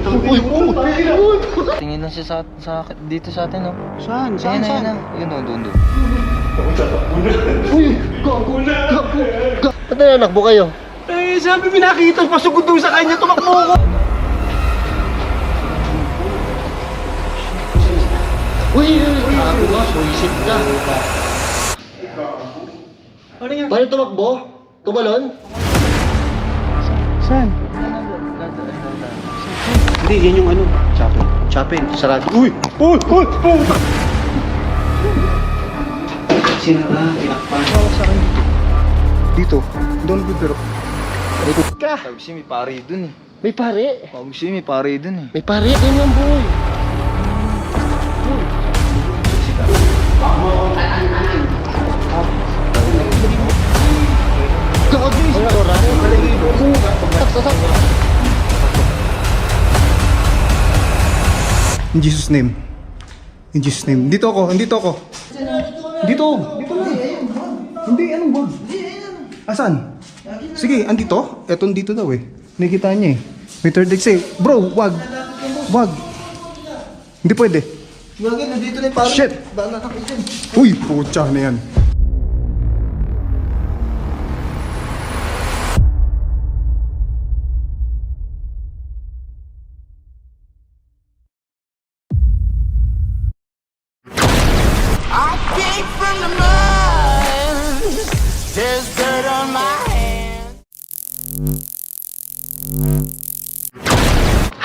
Uy, Tingin lang siya dito sa atin, oh. Saan? Saan? Yun, oh, doon. Uy, gago. Ba't nananakbo kayo? Eh, sabi pinakita, pasugod doon sa kanya, tumakbo ko. Uy, gago ka, buisit ka. Ano yan? Paano tumakbo? Tumalon? Saan? Hindi, yan yung ano. Chapin, sarado. Uy! Sino na? Tinakpan. Sa akin dito. Doon pero. Ikot ka. Sabi siya, may pare dun, eh. May pare. Sabi siya, may pare dun, eh. May pare. Ganyan, boy. Gago. In Jesus name. In Jesus name. Dito ako. Dito. Hindi, anong wag? Asan? Sige, andito? Etong dito daw eh. Nakikita niya eh. May third exit. Bro, wag. Hindi pwede. Gagawin, nandito na yung pare. Shit! Bahala ka dyan. Uy, putya na yan.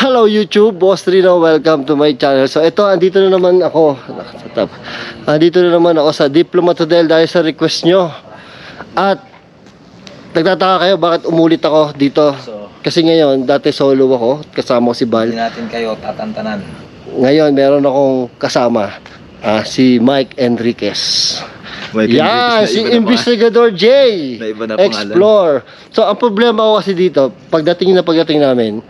Hello YouTube, Boss Rino, welcome to my channel. So ito, andito na naman ako. Andito na naman ako sa Diplomat Hotel dahil sa request nyo. At nagtataka kayo bakit umulit ako dito. Kasi ngayon, dati solo ako, kasama ko si Bal. Hindi natin kayo tatantanan. Ngayon, meron akong kasama, si Mike Enriquez. Yan, si Investigador J. Na iba na pangalan. Explore. So ang problema ko kasi dito, pagdating namin,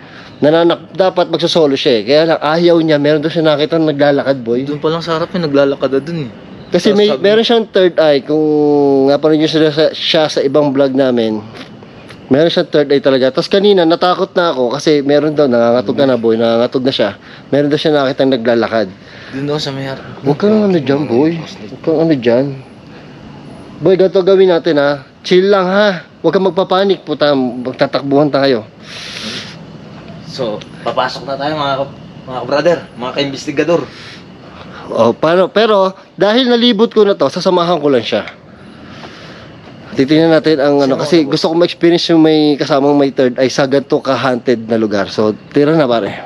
dapat magsosolo siya eh. Kaya lang ayaw niya, meron doon siya nakita naglalakad, boy. Doon pa lang sa harap yung naglalakad na dun, eh. Kasi meron siyang third eye. Kung napanood niyo siya sa ibang vlog namin, meron siyang third eye talaga. Tapos kanina natakot na ako kasi meron daw, nangangatog na boy, nangangatog na siya. Meron daw siya nakita naglalakad. Doon daw sa may harap. Huwag kang ano dyan, boy. Huwag kang ano dyan. Boy, ganito gawin natin ha. Chill lang ha. Huwag kang magpapanik. Puta, magtatakbuhan tayo. So, papasok na tayo mga brother, mga ka-investigador. Oh, pero dahil nalibot ko na to, sasamahan ko lang siya. Titingnan natin ang ano kasi gusto ko ma-experience yung may kasamang may third eye sa ganito ka-haunted na lugar. So, tira na pare.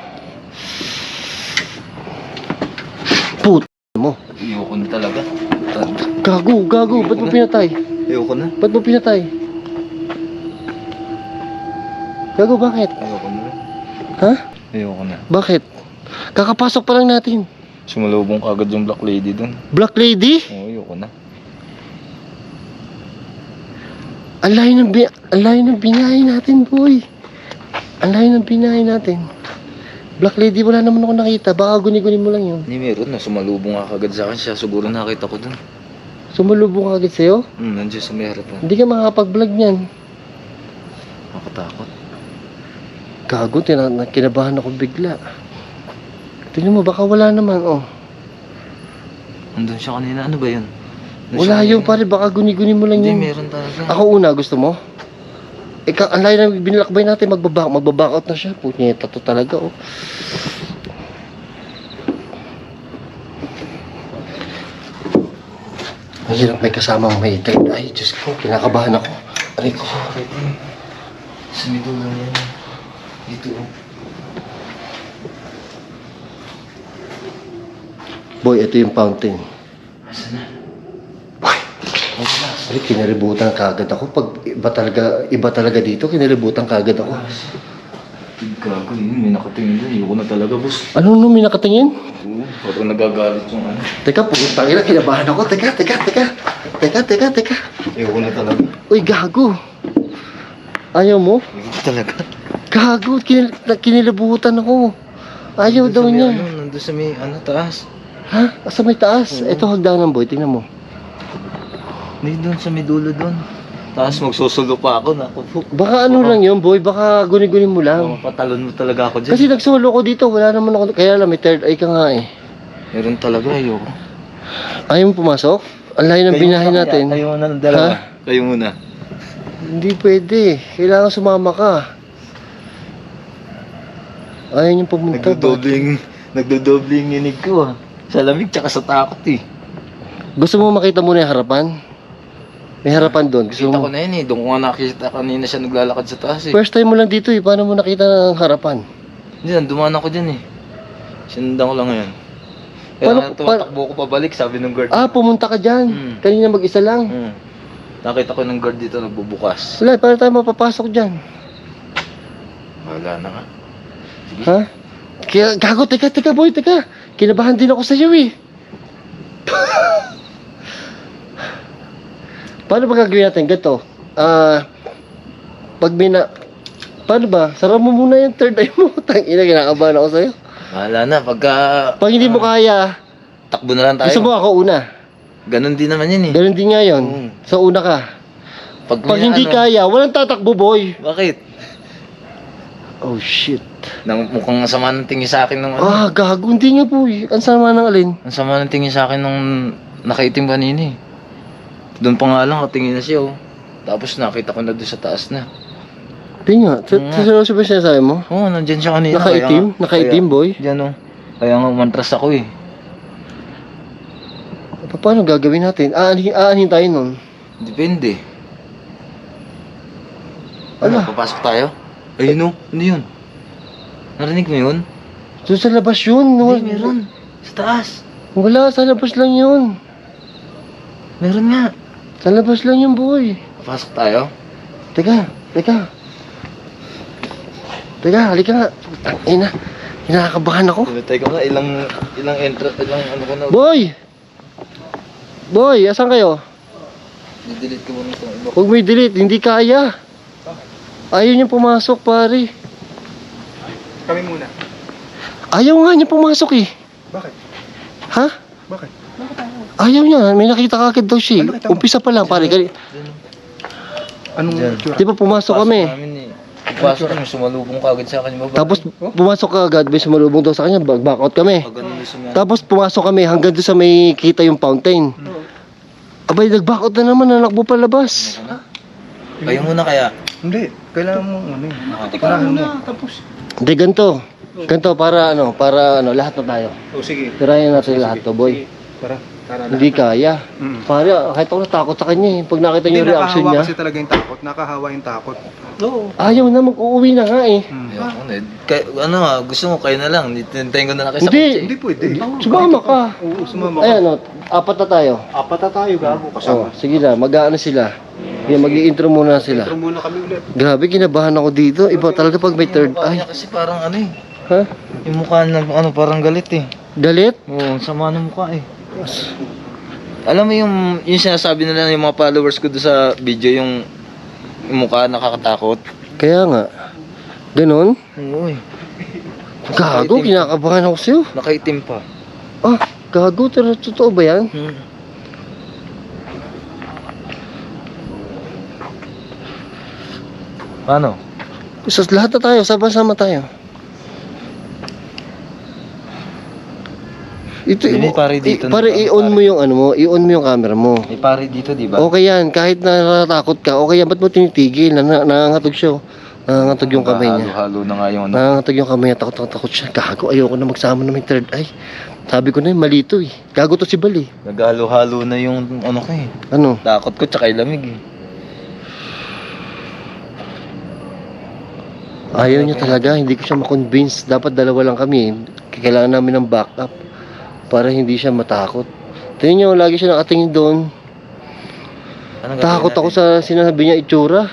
Puta mo. Ayoko na talaga. Gago. Ba't mo pinatay? Ayoko na. Ba't mo pinatay? Gago, bakit? Ayoko na. Ha? Ayoko na. Bakit? Kakapasok pa lang natin. Sumalubong kagad yung black lady dun. Black Lady? Oo, ayoko na. Ang layo ng binahe natin, boy. Ang layo ng binahe natin. Black Lady, wala naman ako nakita. Baka guni-guni mo lang yun. Hindi, meron na. Sumalubong ka kagad sa akin. Siya siguro nakita ko dun. Sumalubong ka agad sa'yo? Nandiyan sa may harap mo. Hindi ka makakapag-vlog niyan. Nakatakot. Gago, kinabahan ako bigla. Tingnan mo, baka wala naman, oh. Nandun siya kanina. Ano ba yun? Wala yun, pare. Baka guni-guni mo lang Hindi, yun. meron talaga. Ako una, gusto mo? Ang layo na binilakbay natin, magbaback out na siya. Punyeta to talaga, oh. Mahirap may kasamang may third eye. Diyos ko, kinakabahan ako. Aray ko. Sa middle lang yan. Dito, oh. Boy, ito yung fountain. Asa na? Boy, ay, kinaributan kagad ako. Pag iba talaga dito, kinaributan kagad ako. Gago yun. May nakatingin dun. Ayoko na talaga, boss. Ano nung may nakatingin? Oo. Parang nagagalit yung ano. Teka, putang ina, kinabahan ako. Teka. Ayoko na talaga. Uy, gago. Ayaw mo? Ayoko talaga. Gago, kinilabutan ako. Ayaw daw niya. Nandun sa may taas. Ha? Sa may taas? Oo. Ito hagdanan, boy. Tingnan mo. Hindi doon sa may dulo doon. Tapos magsusulo pa ako. Naku po. Baka ano lang yun, boy. Baka guni-guni mo lang. Patalon mo talaga ako dyan. Kasi nagsolo ko dito. Wala naman ako. Kaya lang, may third eye ka nga eh. Meron talaga, ayoko. Ayaw mo pumasok? Ang layo ng binahe natin. Kayo muna ng dalawa. Ha? Kayo muna. Hindi pwede. Kailangan sumama ka. Ayaw niyong pumunta. Nagdodobling inig ko ah. Sa lamig tsaka sa takot eh. Gusto mo makita muna yung harapan? May harapan doon. Gusto Kita ko mo? na yun eh. Doon ko nga nakita kanina siya naglalakad sa taas eh. First time mo lang dito eh. Paano mo nakita ng harapan? Hindi, dumaan ako dyan eh. Sinundan ko lang ngayon. Kaya Paano- nga tumatakbo ko pabalik, sabi ng guard. Ah, pumunta ka dyan. Kanina mag-isa lang. Nakita ko ng guard dito nagbubukas. Wala, paano tayo mapapasok dyan? Wala na nga. Ha? Kaya, gago, teka boy, teka. Kinabahan din ako sa iyo eh. Paano ba gagawin natin? Ganito. Pag paano ba? Sarap mo muna yung third eye mo. Tangina, kinakabahan ako sa'yo. Wala na, pagka Pag hindi mo kaya, takbo na lang tayo. gusto mo ako una. Ganun din naman yun eh. Ganun din nga yun. So una ka. Pag may hindi ano, kaya, walang tatakbo boy. Bakit? Oh shit. Mukhang sama ng tingin sa akin nung ano. Gago, hindi nga boy. Ang sama ng alin. Ang sama ng tingin sa akin nung nakaitim kanina eh. Doon pa nga lang, katingin na siya oh. Tapos nakita ko na doon sa taas na. Hindi nga. Seryoso ba sinasabi mo? Oo, nandyan siya kanina. Nakaitim? Nakaitim boy? Diyan oh. Kaya nga umantras ako eh. Paano gagawin natin? Aanhin tayo nun. Depende. Ala. Papasok tayo? Ayun oh, ano yun? Narinig mo yun? Doon sa labas yun. Hindi, meron. Sa taas. Wala, sa labas lang yun. Meron nga. Sa labas lang yun, boy. Papasok tayo? Teka. Teka, halika nga. Ina, kinakabahan ako. Tinatay ko na, ilang ano ko na. Boy, asan kayo? Didelete ko muna itong iba. Huwag may delete, hindi kaya. Ayaw niya pumasok, pare. Kami muna. Ayaw nga niya pumasok eh. Bakit? Ha? Bakit? Ayaw niya, may nakita ka agad daw siya. Ano nakita mo? Umpisa pa lang, pare. Anong Diyan. itsura? Di ba pumasok kami? Pasok kami, sumalubong ka agad sa akin yung babae. Tapos pumasok ka agad, may sumalubong daw sa kanya, back out kami. Pag ganun yung sumaya. Tapos pumasok kami hanggang doon sa may kita yung fountain. Abay, nag-back out na naman, nanakbo pa labas. Kayo muna kaya. Hindi. Kailangan mo ano eh. Unahan mo. Tapos. Hindi, ganito. Ganito, para lahat na tayo. O sige. Tirayan natin lahat to, boy. Tara. Hindi kaya. Pare, kahit ako natakot sa kanya eh. Pag nakita niyo yung reaction niya. Kasi talaga yung takot. Nakahawa yung takot. Oo. Ayaw na, mag-uuwi na nga eh. Ayoko na. Ano nga, gusto mo kayo na lang. Hintayin ko na lang kayo sa Hindi. kotse. Hindi pwede. Sumama ka. Oo, sumama ka. Ayan o, apat na tayo. Apat na tayo, gago. Oh, sige na, mag-aano sila. Yung mag-i-intro muna sila. Intro muna kami ulit. Grabe, kinabahan ako dito. Iba talaga pag may third Mukha eye. niya kasi parang ano eh. Ha? Yung mukha na parang galit eh. Galit? Oo, sama ng mukha eh. Alam mo yung sinasabi nila yung mga followers ko doon sa video, yung mukha nakakatakot. Kaya nga. Ganon? Oo eh. Gago, kinakabahan ako sa'yo. Nakaitim pa. Ah, gago, totoo ba yan? Paano? So, lahat na tayo, sama-sama tayo. Ito, Hindi, pare, dito pare, na- i-on mo yung ano mo, i-on mo yung camera mo. May pare dito, di ba? Okay yan, kahit natatakot ka, okay yan, ba't mo tinitigil? Nangangatog siya, oh. Nangangatog yung kamay niya. Halo-halo na nga yung ano. Nangangatog yung kamay niya, takot siya. Gago, ayoko na magsama na may third eye. Sabi ko na yun, malito eh. Gago to si Bal eh. Naghalo-halo na yung ano ko eh. Ano? Takot ko tsaka yung lamig eh. Ayaw niya talaga, hindi ko siya makonvince. Dapat dalawa lang kami eh. Kailangan namin ng backup para hindi siya matakot. Tingnan niyo, lagi siya nakatingin doon. Anong Takot gagawin ako sa sinasabi niya itsura.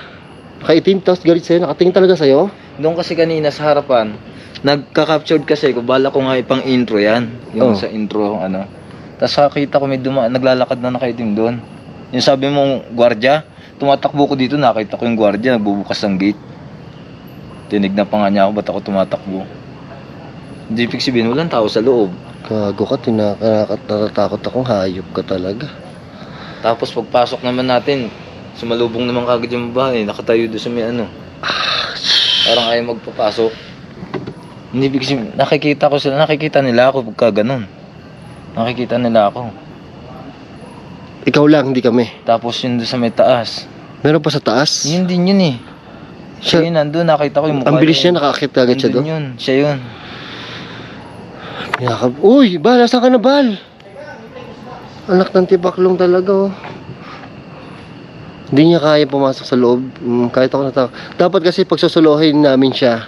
Kaitim, tapos galit sa'yo. Nakatingin talaga sa'yo. Doon kasi kanina sa harapan, nagka-captured kasi ko, bala ko nga ipang intro yan. Yung Oh. sa intro, ano. Tapos nakita ko may naglalakad na nakaitim doon. Yung sabi mong gwardiya, tumatakbo ko dito, nakita ko yung gwardiya, nagbubukas ng gate. Tinignan pa nga niya ako, ba't ako tumatakbo? Hindi ibig sabihin, walang tao sa loob. Gago ka, natatakot akong hayop ka talaga. Tapos pagpasok naman natin, Sumalubong naman kagad yung bahay. Nakatayo doon sa may ano. Parang ayaw magpapasok. Hindi kasi nakikita ko sila. Nakikita nila ako pagka ganun. Nakikita nila ako. Ikaw lang, hindi kami. Tapos yun doon sa may taas. Meron pa sa taas? Yun din yun eh. Siya Siya, yun, nandun. Nakita ko yung mukha ang bilis niya, nakakita agad siya Nandun doon. yun. Siya yun. Uy, Bal, nasa ka na, Bal? Anak ng tibaklong talaga, oh. Hindi niya kaya pumasok sa loob. Kahit ako natakot. Dapat kasi pagsusuluhin namin siya.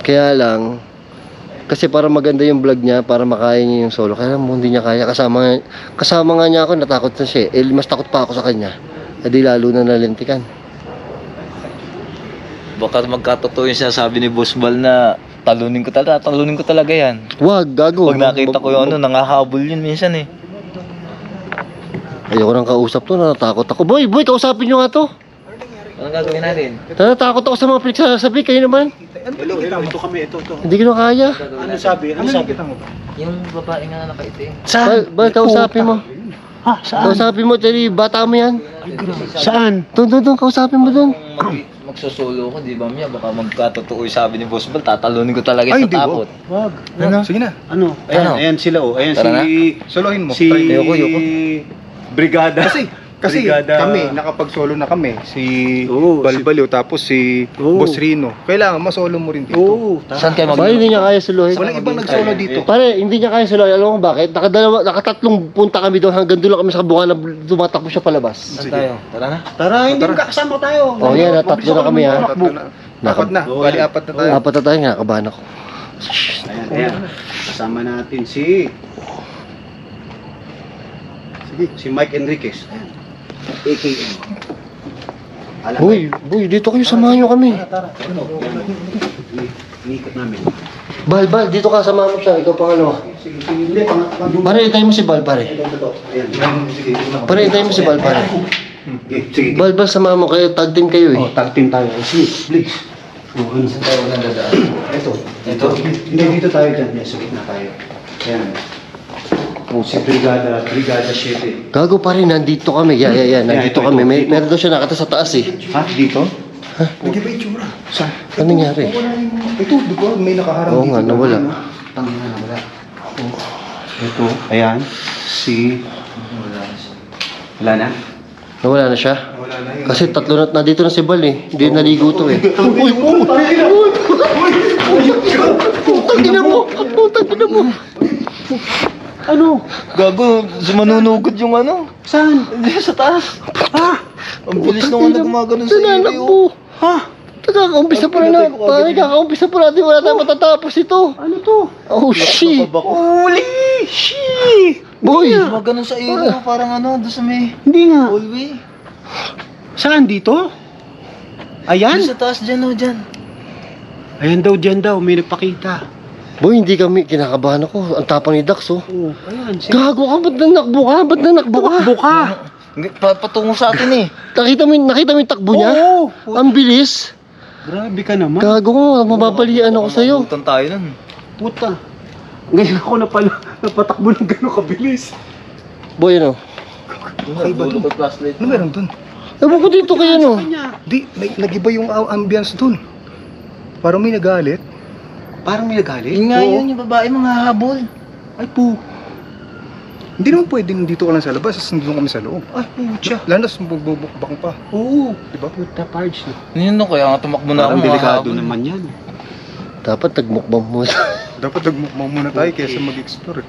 Kaya lang, kasi para maganda yung vlog niya, para makaya niya yung solo. Kaya lang, hindi niya kaya. Kasama nga niya ako, natakot na siya. Mas takot pa ako sa kanya. Di lalo na nalintikan. Baka magkatotoo yung sinasabi ni Boss Bal na talunin ko talaga yan. Wag, gago. Pag nakita ko yung ano, nangahabol yun minsan eh. Ayoko nang kausap to, natatakot ako. Boy, kausapin nyo nga to. Anong gagawin natin? Natatakot ako sa mga pinagsasabi. Kayo naman. Ito kami, ito. Hindi ko na kaya. Ano sabi? Ano sabi? Yung babae nga nakaitim. Bal, kausapin mo. Ha? Saan? Kausapin mo, Tari, bata mo yan. Saan? Doon, kausapin mo doon. Magsusolo ko, di ba Mia? Baka magkatotoo yung sabi ni Boss Bal, tatalunin ko talaga Ay, sa hindi, takot. Wag. Ano? Sige na. Ano? Ayan, Ano? ayan sila oh. Ayan Tara si... Solohin mo. Si... Try. Ayoko. Brigada. Kasi Brigada. kami, nakapag-solo na kami. Si Oo, Balbaliw, tapos si Oo. Boss Rino. Kailangan masolo mo rin dito. Oo. Saan kayo Pare, hindi niya kaya suluhin. Walang ibang nag-solo dito. Pare, hindi niya kaya suluhin. Alam mo bakit? Nakatatlong punta kami doon. Hanggang doon lang kami sa bunga na tumatakbo siya palabas. Saan tayo? Tara na. Tara, hindi magkakasama tayo. Oh, yan, tatlo na kami, ha. Tatlo na. Apat na. Bali, apat na tayo. Apat na tayo, nakakabahan ako. Ayan. Kasama natin si... Sige, si Mike Enriquez. Ayan. AKA. Alam mo, Boy, dito kayo, samahan nyo kami. tara. Ano? Inikot namin. Bal, dito ka, samahan mo siya. Ikaw pangalawa. Sige, sige. Hindi, Pare, itayin mo si Bal, pare. Ayan. Sige. Pare, itayin mo si Bal, pare. Sige. Bal, samahan mo kayo. Tag team kayo, Oh, eh. tag team tayo. Sige, please. Oh, ano? Saan tayo nagdadaan? Ito. Ito? Hindi, dito tayo dyan. Yes, sa gitna tayo. Ayan. Oh, si Brigada 7. Gago pa rin, nandito kami. Yan. Nandito ito, kami. ito. Meron daw siya nakata sa taas, eh. Ha? Dito? Hindi ba itsura? Saan? Ano nangyari? Ito, di ba? May nakaharang Oo nga, nawala. Tangina na wala. Oh. Ito. Ayan. Si... Wala na? Nawala na siya? Wala na yun. Kasi tatlo na dito na si Bal, eh. Hindi naligo to, eh. Putang ina mo! Putang ina mo! Ano? Gago, sumanunugod yung ano. Saan? Hindi, sa taas. Ha? Ang bilis nung ano gumagano sa iyo. Nanakbo! Ha? Kakaumpisa pa na. Pare, kakaumpisa pa natin. Wala tayong matatapos ito. Ano to? Oh, shit! Uli! Shit! Boy! Gumagano sa iyo, parang ano, doon sa may Hindi nga. hallway. Saan? Dito? Ayan? Doon sa taas dyan, oh, dyan. Ayan daw, may nagpakita. Boy, hindi kami. Kinakabahan ako. Ang tapang ni Dax, oh. Oh, ayan. Gago ka, ba't nanakbo ka? Ba't nanakbo ka? Buka! Patungo sa atin eh. Nakita mo yung takbo niya? Oo! Ang bilis. Grabe ka naman. Gago ka, mababalian ako sa'yo. Mabutan tayo nun. Puta. Ngayon ako napatakbo ng gano'ng kabilis. Boy, ano? Ay, ba ito? Flashlight. Ano meron dun? Ewan ko dito kayo, no? Di, nag-iba yung ambience dun. Parang may nagalit. Parang may nagalit. Yun nga Oo. yun, yung babae mga habol. Ay po. Hindi naman pwedeng dito ka lang sa labas, nandun kami sa loob. Ay putya. Landas, magbubukbang pa. Oo. Diba? Puta parts na. Yun no, kaya nga tumakbo na ako Parang mga delikado habol. naman yan. Dapat nagmukbang mo. Dapat nagmukbang muna tayo kaysa mag-explore.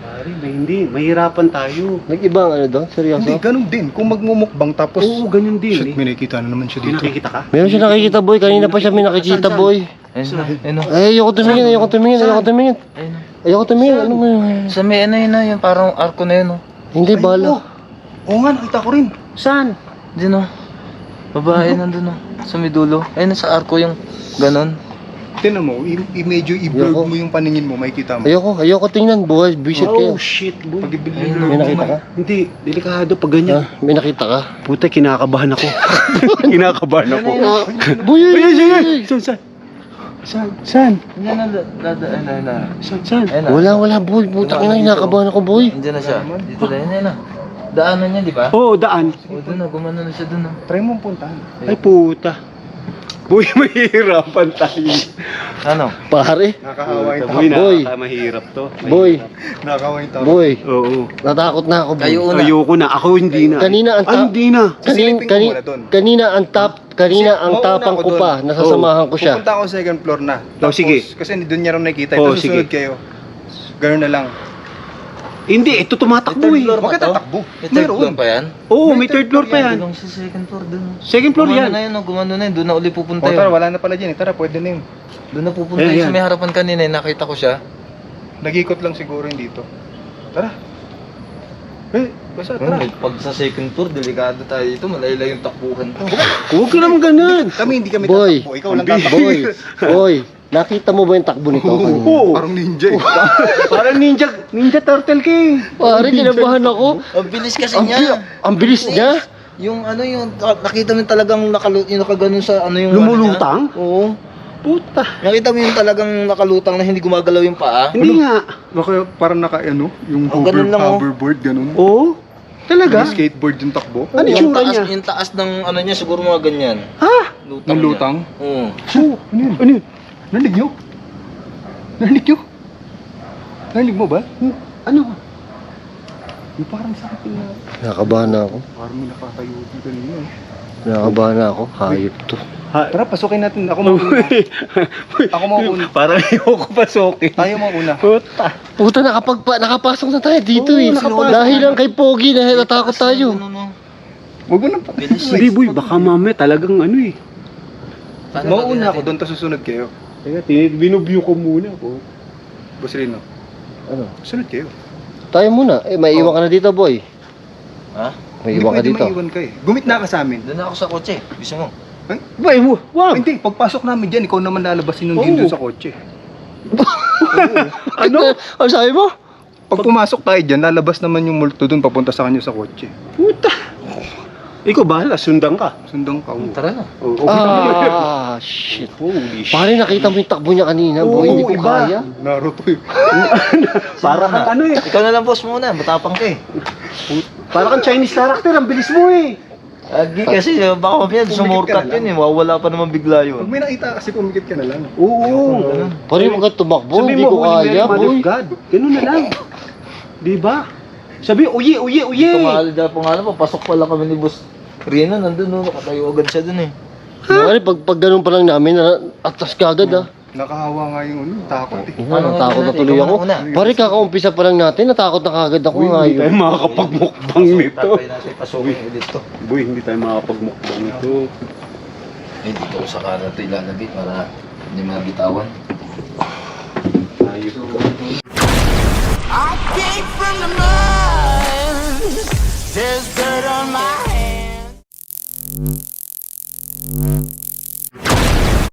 Pare, hindi. Mahirapan tayo. Nag-iba ang ano doon? Seryoso? Hindi, ganun din. Kung magmumukbang tapos... Oo, ganyan din. Shit, may nakikita na naman siya May dito. nakikita ka? Meron siya nakikita, boy. Kanina pa siya may nakikita, Saan? boy. Ayun na, ayun na. Ay, ayoko tumingin. Ayun na. Ayoko tumingin. Ano mo yun? Sa may ano yun na, yung parang arko na yun oh. Hindi, bala. Oo nga, nakita ko rin. Saan? Diyan oh. Babae nandun oh. Sa may dulo. Ayun sa arko yung ganon. Tinan mo, medyo i-blur Ayoko. mo yung paningin mo, makikita mo. Ayoko tingnan, buhay. Visit kayo. Oh shit, boy. Pag i-blur Ayun, mo, May nakita ka? Hindi, delikado pag ganyan. May nakita ka? Puta, kinakabahan ako. kinakabahan ako. Boy, Saan? Saan? Diyan na, ayun na. Saan? Ayun na. Wala, boy. Putak na, kinakabahan ako, boy. Diyan na siya. Dito na, ayun na. Daanan niya, di ba? Oo, daan. O, doon na, gumano na siya doon. Try mo puntahan. Ay, puta. Boy, mahihirapan tayo. Ano? Pare, Nakakawa yung Boy, Boy. mahirap to. boy, Nakakawa yung tao. boy, Oo. natakot na ako. boy. Kayo una. Ayoko na. Ako hindi na. Kanina ang Ay, hindi na. Sisilipin ko muna doon. Kanina ang tapang ko pa, nasasamahan ko siya. Pupunta ako sa second floor na. Oh, sige. Kasi doon niya rin nakikita. Oh, Ito susunod sige. kayo. Ganun na lang. Hindi, ito tumatakbo Third eh. floor Huwag ba ka to? tatakbo. May third Meron. floor pa yan? Oo, may third floor pa yan. Doon sa second floor doon. Second floor Gumano yan. na yun, gumano na yun. Doon na uli pupunta O tara, yun. wala na pala dyan. Tara, pwede na yun. Doon na pupunta Ayan, yun. Sa yan. may harapan kanina, nakita ko siya. Nag-ikot lang siguro yun dito. Tara. Basta tara. Pag sa second floor, delikado tayo dito. Malayla yung takbuhan to. Huwag ka naman ganun. Kami hindi kami Boy. tatakbo. Ikaw lang tatakbo. Boy, nakita mo ba yung takbo nito? Oo. Parang ninja eh. Parang ninja turtle ka eh. Pare, kinabahan ako. Ang bilis kasi Ang, niya. ang bilis niya. Yung ano yung nakita mo yung talagang yung nakaganon sa ano yung Lumulutang? ano niya? Oo. Puta. Nakita mo yung talagang nakalutang na hindi gumagalaw yung paa? Hindi nga. Baka parang naka ano, yung Oh, ganun lang, oh. hoverboard, ganun. Oo. Talaga? Yung skateboard yung takbo. Ano yung itsura taas, niya? yung taas ng ano niya siguro mga ganyan. Ha? Lutang Ng niya. lutang? Oo. Ano yun? Ano yun? Narinig nyo? Narinig nyo? Narinig mo ba? Ano? Yung parang something na... Nakabahan na ako. Parang may nakatayo dito kanina eh. Nakabahan na ako. Hayop to. Tara, pasukin natin. Ako mauna. Ako mauna. Parang ayoko pasokin. Tayo mauna. Puta. Puta, nakapasok na tayo dito Oo, eh. nakapasok. Dahil lang kay Pogi dahil natakot tayo. Ano, no? Huwag mo nang Bilis. Hindi boy, baka mamaya talagang ano eh. Paano Mauna gagawin ako natin? doon, tapos susunod kayo. Teka, binubyo ko muna ako. Boss Rino, Ano? susunod kayo. Tayo muna. Eh, may iwan ka na dito, boy. Ha? May iwan ka Hindi dito. maiwan ka eh. Gumit na ka sa amin. Doon ako sa kotse. Gusto mo? Ay, Boy, wag. hindi, pagpasok namin dyan, ikaw naman lalabasin nung din Oo. doon sa kotse. Ano? Ano sabi mo? Pag pumasok tayo dyan, lalabas naman yung multo doon papunta sa kanyo sa kotse. Puta. Ikaw bahala, sundan ka. Sundong ka. Tara na. Oo, Shit. Holy shit. Pare, nakita mo yung takbo niya kanina, boy. Oo, Hindi ko iba. kaya. Naruto eh. Para kang ano eh. Ikaw na lang boss muna. Matapang ka eh. Para kang Chinese character, ang bilis mo eh. Agi kasi baka mamaya sumurkat ka na yun eh. Mawawala pa naman bigla Pag yun. may nakita kasi pumikit ka na lang. Oo. Ganun. Pare, huwag ka tumakbo. Sabi Hindi mo, ko Holy Mary, kaya, Mother boy. of God. Ganun na lang. Di ba? Sabi, uye. Tumahalid na pangalan pa. Pasok pala kami ni boss Rino. Nandun no. Nakatayo agad siya dun eh. Pare, pag ganun pa lang namin, atas ka agad ah. Nakahawa nga yung ano, takot eh. Ano Natakot na natin? tuloy Ikaw ako. muna. Pare, kakaumpisa pa lang natin, natakot na kagad ako Hindi ngayon. tayo makakapagmukbang nito. Tatay natin pasukin ulit to. Boy, hindi tayo makakapagmukbang nito. Eh, dito ko sa kanan ito ilalagay para hindi mabitawan. Ayos ko. I came from the mud. There's dirt on my